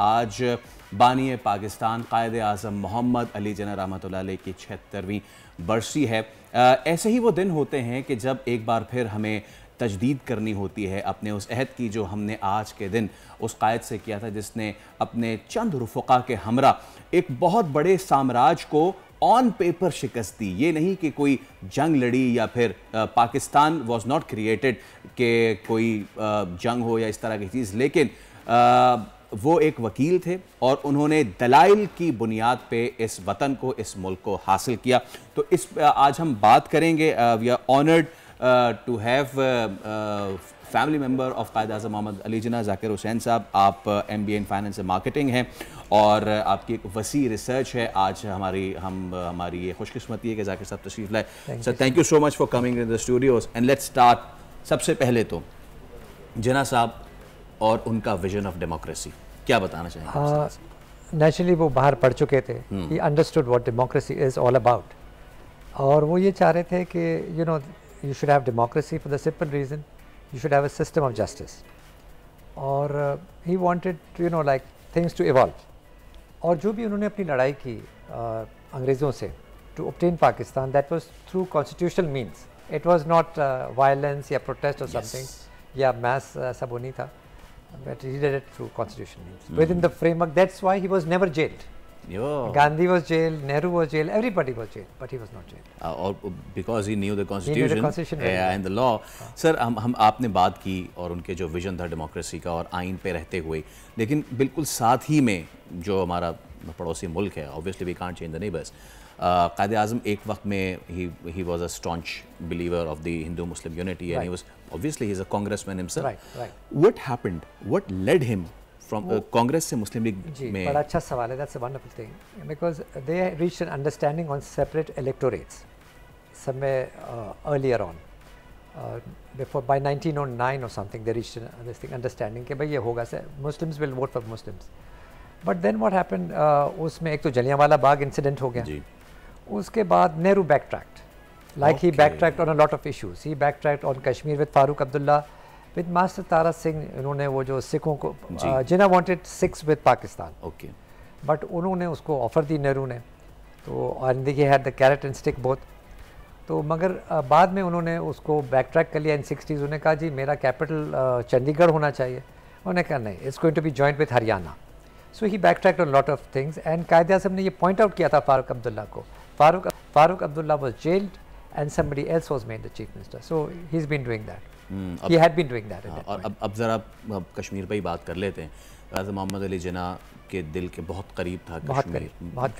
आज बानी पाकिस्तान कायद आज़म मोहम्मद अली जिन्ना रहमतुल्लाह अलैह की 76वीं बरसी है। ऐसे ही वो दिन होते हैं कि जब एक बार फिर हमें तजदीद करनी होती है अपने उस अहद की जो हमने आज के दिन उस कायद से किया था जिसने अपने चंद रुफ़क़ा के हमरा एक बहुत बड़े साम्राज्य को ऑन पेपर शिकस्त दी। ये नहीं कि कोई जंग लड़ी या फिर पाकिस्तान वॉज नॉट क्रिएटेड कि कोई जंग हो या इस तरह की चीज़, लेकिन वो एक वकील थे और उन्होंने दलाइल की बुनियाद पे इस वतन को, इस मुल्क को हासिल किया। तो इस आज हम बात करेंगे। We are honoured to have family member of Quaid Azam Mohammad Ali Jinnah, Zakir Hussain sahab. आप MBA in finance and marketing हैं और आपकी एक वसी रिसर्च है। आज हमारी ये खुशकिस्मती है कि जाकिर साहब तशरीफ़ लाए। Sir thank you so much for coming in the studios and let's start. सबसे पहले तो जिन्ना साहब और उनका विजन ऑफ डेमोक्रेसी क्या बताना चाहेंगे? नेचुरली वो बाहर पढ़ चुके थे। He understood what democracy is all about, और वो ये चाह रहे थे कि you should have democracy for the simple reason you should have a system of justice, और he wanted like things to evolve। और जो भी उन्होंने अपनी लड़ाई की अंग्रेज़ों से to obtain Pakistan, that was through constitutional means, it was not violence या protest or something या mass सब वो नहीं था, but he did it through constitutional means within the framework। that's why he was never jailed। Gandhi was jailed, Nehru was jailed, everybody was jailed, but he was not jailed। Because he knew the constitution and the law। Sir हम आपने बात की और उनके जो vision था democracy का और आइन पे रहते हुए, लेकिन बिल्कुल साथ ही में जो हमारा पड़ोसी मुल्क है, obviously we can't change the neighbours. Quaid Azam एक वक्त में he was a staunch believer of the Hindu Muslim unity and he was obviously he's a congressman himself। What happened? What led him from Congress से मुस्लिम लीग में? बड़ा अच्छा सवाल है। That's a wonderful thing because they reached an understanding on separate electorates somewhere earlier on, before by 1909 or something they reached this thing understanding कि भाई ये होगा से Muslims will vote for Muslims। but then what happened, उसमें एक तो Jallianwala Bagh incident हो गया, उसके बाद Nehru backtracked, like he backtracked on a lot of issues। he backtracked on Kashmir with Farooq Abdullah, with Master Tara Singh। उन्होंने वो जो सिखों को जिन्ना wanted six with Pakistan, but उन्होंने उसको ऑफर दी नेहरू ने, तो and he had the carrot and stick both। तो मगर बाद में उन्होंने उसको बैक ट्रैक कर लिया इन 60s। उन्होंने कहा जी मेरा कैपिटल चंडीगढ़ होना चाहिए। उन्होंने कहा नहीं, it's going to be joint with Haryana. So he back tracked on lot of things and Quaid Azam ने ये पॉइंट आउट किया था फारूक अब्दुल्ला को। Farooq Abdullah was jailed and somebody else was made the chief minister. So he is been doing that, he had been doing that. और अब ज़रा कश्मीर पर ही बात कर लेते हैं। कायद मोहम्मद अली जिन्ना के दिल के बहुत करीब था कश्मीर।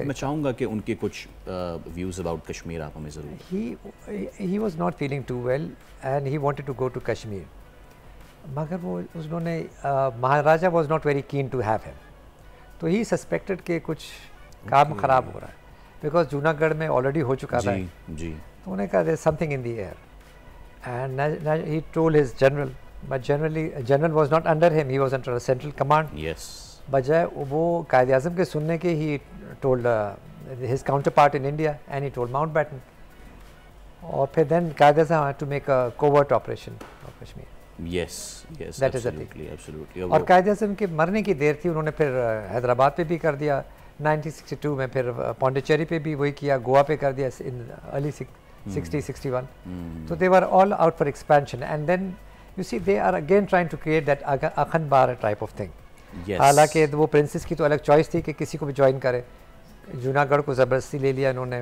मैं चाहूँगा कि उनके कुछ व्यूज़ अबाउट कश्मीर आप हमें ज़रूर। He was not feeling too well and he wanted to go to Kashmir, मगर वो उन्होंने maharaja was not very keen to have him. तो ही सस्पेक्टेड कि कुछ काम ख़राब हो रहा है, बिकॉज जूनागढ़ में ऑलरेडी हो चुका था जी। तो उन्होंने कहा there is something in the air and he told his general, but general was not under him, he was under central command. बजाय वो कायद आज़म के सुनने के he told his counterpart in India and he told Mountbatten. और फिर then Quaid Azam had to make a covert operation of Kashmir. That is absolutely. और कायद आज़म के मरने की देर थी, उन्होंने फिर हैदराबाद पे भी कर दिया 1962 में, फिर पौंडीचेरी पे भी वही किया, गोवा पे कर दिया इन अर्ली 61। तो they were all out for expansion and then you see they are again trying to create that Akhand Bharat type of thing. हालांकि वो प्रिंसेस की तो अलग चॉइस थी कि किसी को भी ज्वाइन करे। जूनागढ़ को ज़बरदस्ती ले लिया इन्होंने,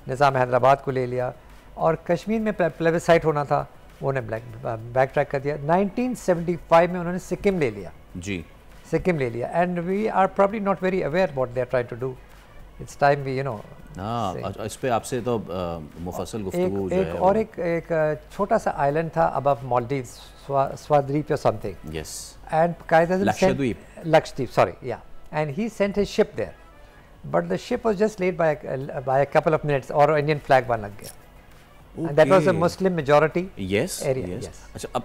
निज़ाम हैदराबाद को ले लिया, और कश्मीर में प्लेबिसाइट होना था वो उन्हें बैक ट्रैक कर दिया। 1975 में उन्होंने सिक्किम ले लिया जी, सिक्किम ले लिया। And we are probably not very aware what they are trying to do. It's time we इस पे आपसे तो मुफस्सल गुफ्तगू जो है। और एक छोटा सा आइलैंड था अबव मालदीव्स, स्वाद्वीप or something, and Qaeda Lakshadweep, sorry, and he sent his ship there, but the ship was just late by a couple of minutes और Indian flag बन लग गया, and that was a Muslim majority area। अच्छा, अब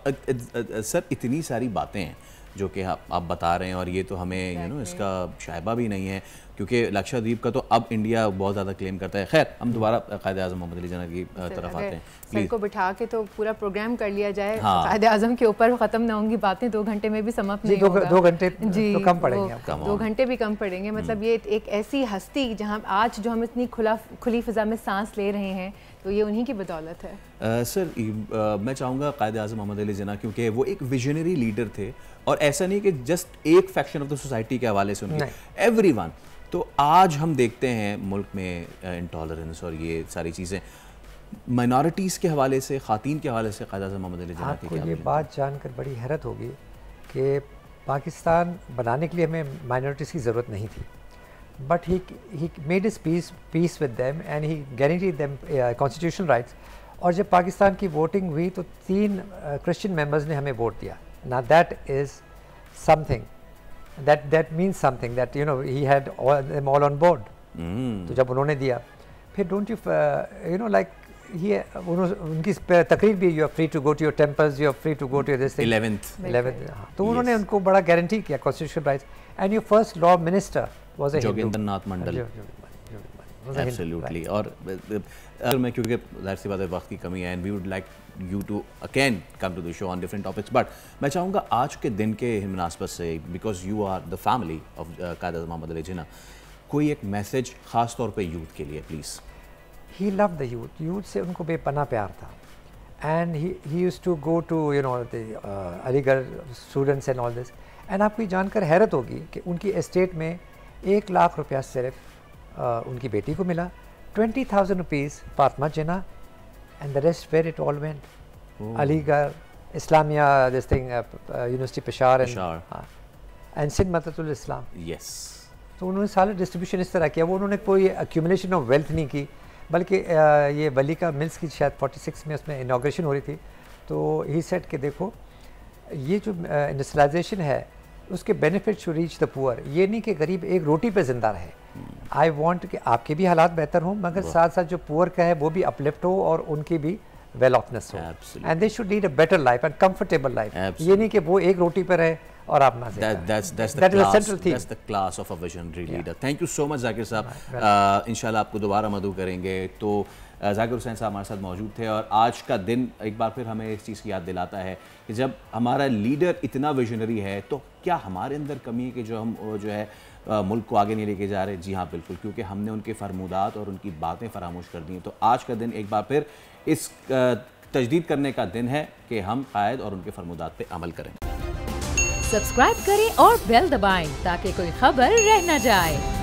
sir इतनी सारी बातें हैं, जो कि आप बता रहे हैं, और ये तो हमें इसका शायबा भी नहीं है, क्योंकि लक्षद्वीप का तो अब इंडिया बहुत ज़्यादा क्लेम करता है। खैर, हम दोबारा कायदे आज़म मोहम्मद अली जिन्ना की तरफ आते हैं। सर को बिठा के तो पूरा प्रोग्राम कर लिया जाए, कायदे आज़म के ऊपर ख़त्म ना होंगी बातें, 2 घंटे में भी समाप्त नहीं होगा। 2 घंटे तो कम पड़ेंगे, 2 घंटे भी कम पड़ेंगे। मतलब ये एक ऐसी हस्ती जहाँ आज जो हम इतनी खुली फ़िज़ा में सांस ले रहे हैं, तो ये उन्हीं की बदौलत है। सर मैं चाहूँगा कायदे आज़म मोहम्मद अली जिन्ना, क्योंकि वो एक विजनरी लीडर थे, और ऐसा नहीं कि जस्ट एक फैक्शन ऑफ द सोसाइटी के हवाले से उनके, एवरीवन। तो आज हम देखते हैं मुल्क में इंटॉलरेंस और ये सारी चीज़ें माइनॉरिटीज़ के हवाले से, ख़ातीन के हवाले से कायदे आज़म मोहम्मद अली जिन्ना की। आपको ये बात जानकर बड़ी हैरत होगी कि पाकिस्तान बनाने के लिए हमें माइनॉरिटीज़ की ज़रूरत नहीं थी, but he made his peace with them and he guaranteed them constitutional rights. और जब पाकिस्तान की वोटिंग हुई तो 3 क्रिश्चियन मेंबर्स ने हमें वोट दिया। ना that is something, that means something, that you know he had them all on board. तो जब उन्होंने दिया, फिर don't you you know like उनकी तकरीर भी, you are free to go to your temples, you are free to go to this thing 11th। तो उन्होंने उनको बड़ा गारंटी किया constitutional rights, and your first law minister was a Hindu, जोगिंद्रनाथ Mandal. Absolutely। और मैं, क्योंकि ज़ाहिर सी बात है वक्त की कमी है, and we would like you to again come to the show on different topics, but मैं चाहूँगा आज के दिन के मुनासबत से, because you are the family of Quaid Azam Mohammad Ali जिन्ना, कोई एक मैसेज ख़ास तौर पे यूथ के लिए please. He love the youth से उनको बेपनाह प्यार था, and he used to go to you know the Aligarh students and all this. And आपको ये जानकर हैरत होगी कि उनकी एस्टेट में 1 लाख रुपया सिर्फ उनकी बेटी को मिला, 20,000 rupees Fatima Jinnah, and the rest where it all went. Aligarh, Islamia, this thing, University Peshawar and Sindh Matatul Islam. Yes. तो उन्होंने सारा डिस्ट्रीब्यूशन इस तरह किया। वो उन्होंने कोई accumulation ऑफ वेल्थ नहीं की, बल्कि ये वलीका मिल्स की शायद 46 में उसमें इनाग्रेशन हो रही थी, तो ही सेड कि देखो ये जो इंडस्ट्रियलाइजेशन है उसके benefit shoe reach the poor. ये नहीं कि गरीब एक रोटी पे ज़िंदा रहे। आई वांट कि आपके भी हालात बेहतर हों, मगर साथ साथ जो पुअर का है वो भी अपलिफ्ट हो और उनकी भी वेल ऑफनेस हो, and they should lead a better life and comfortable life. ये नहीं कि वो एक रोटी पे रहे और आप ना that's the class of a visionary leader. Thank you so much Zakir साहब। इंशाल्लाह आपको दोबारा मदऊ करेंगे। तो जाकिर हुसैन साहब हमारे साथ मौजूद थे, और आज का दिन एक बार फिर हमें इस चीज़ की याद दिलाता है कि जब हमारा लीडर इतना विजनरी है तो क्या हमारे अंदर कमी है कि जो हम जो है मुल्क को आगे नहीं लेके जा रहे। जी हाँ, बिल्कुल, क्योंकि हमने उनके फरमूदात और उनकी बातें फरामोश कर दी हैं। तो आज का दिन एक बार फिर इस तजदीद करने का दिन है कि हम कायद और उनके फरमूदात पे अमल करें। सब्सक्राइब करें और बेल दबाएं ताकि कोई खबर रह न जाए।